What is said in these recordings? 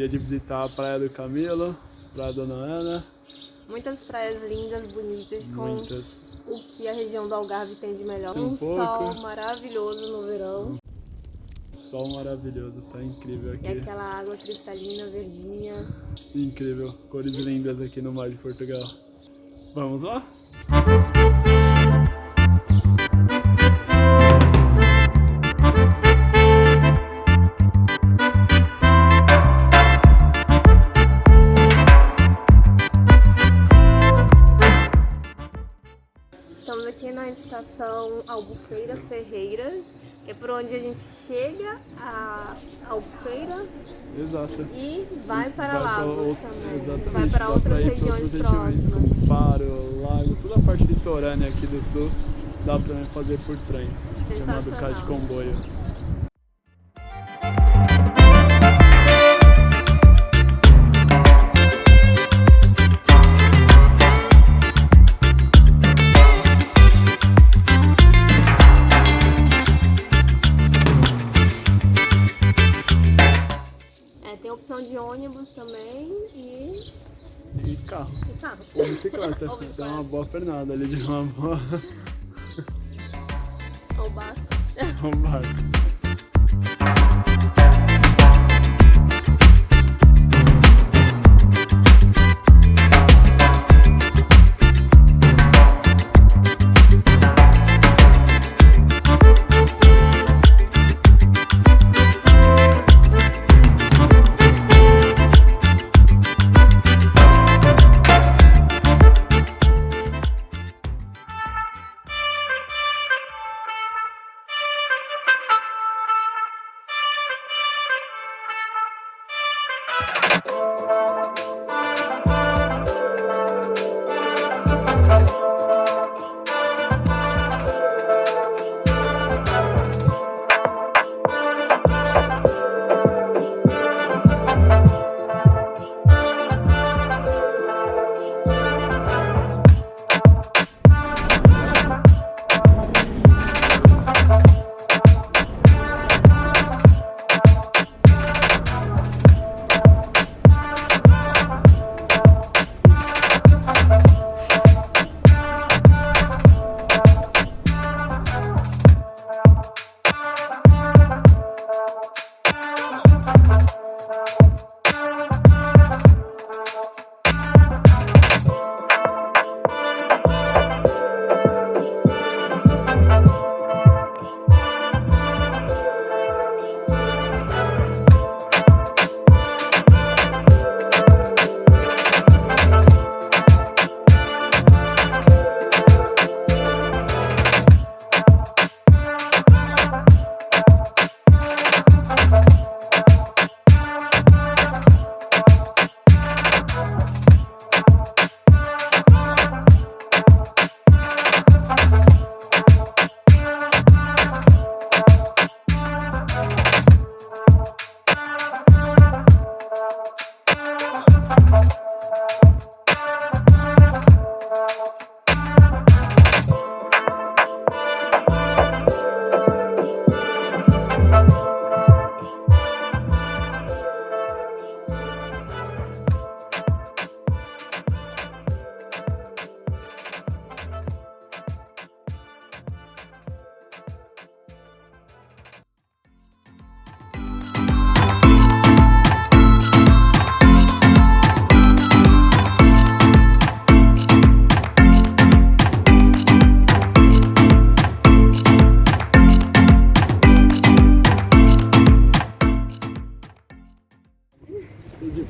dia de visitar a Praia do Camilo, Praia da Dona Ana. Muitas praias lindas, bonitas, com o que a região do Algarve tem de melhor. Um sol maravilhoso no verão. Sol maravilhoso, tá incrível aqui. E aquela água cristalina, verdinha. Incrível, cores lindas aqui no mar de Portugal. Vamos lá? Estamos aqui na estação Albufeira Ferreiras, que é por onde a gente chega a Albufeira. Exato. E vai para Lagos também. Exatamente. Vai para outras regiões próximas. Como Faro, Lagos, toda a parte litorânea aqui do sul dá para fazer por trem, chamado cá de comboio. Tem opção de ônibus também e carro. Ou bicicleta. Isso é uma boa pernada ali de uma boa. Ou barco. Um barco.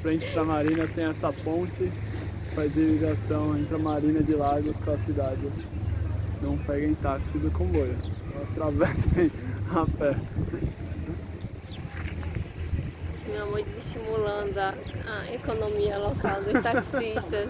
frente para a marina tem essa ponte que faz ligação entre a marina de Lagos com a cidade. Não peguem táxi do comboio, só atravessem a pé. Meu amor, desestimulando a economia local dos taxistas.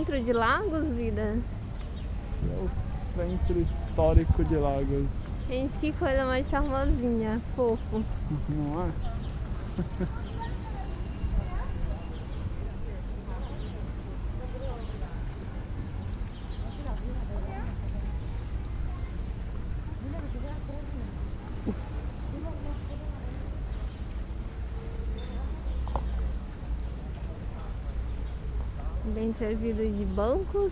centro de Lagos, vida? É o centro histórico de Lagos. Gente, que coisa mais charmosinha, fofo. Não é? Bem servido de bancos,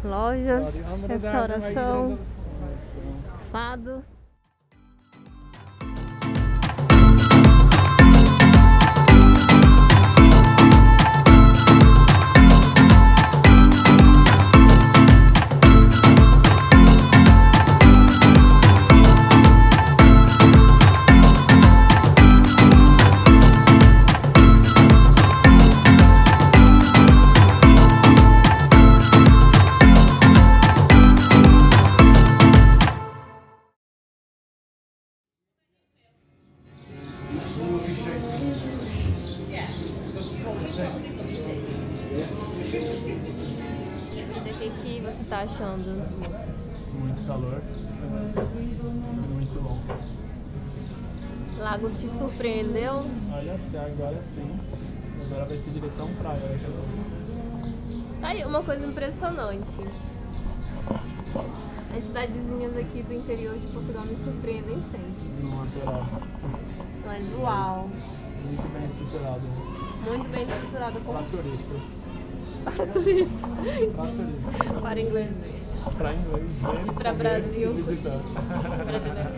lojas, restauração, fado. O que você tá achando? Muito calor, muito bom. Lagos te surpreendeu? Olha, até agora sim. Agora vai ser direção praia. Tá aí uma coisa impressionante. As cidadezinhas aqui do interior de Portugal me surpreendem sempre. No natural. Mas uau! Muito bem estruturado. Muito bem estruturado como Para turista. para turista. Para turista. Para inglês. Para inglês ver, E para comer Brasil. e visitar. Brasileiro.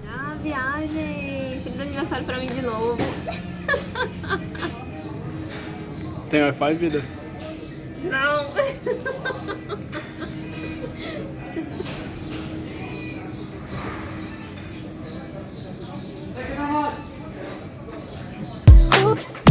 Ah, viagem! Feliz aniversário pra mim de novo. Tem Wi-Fi, vida? Não! Oops.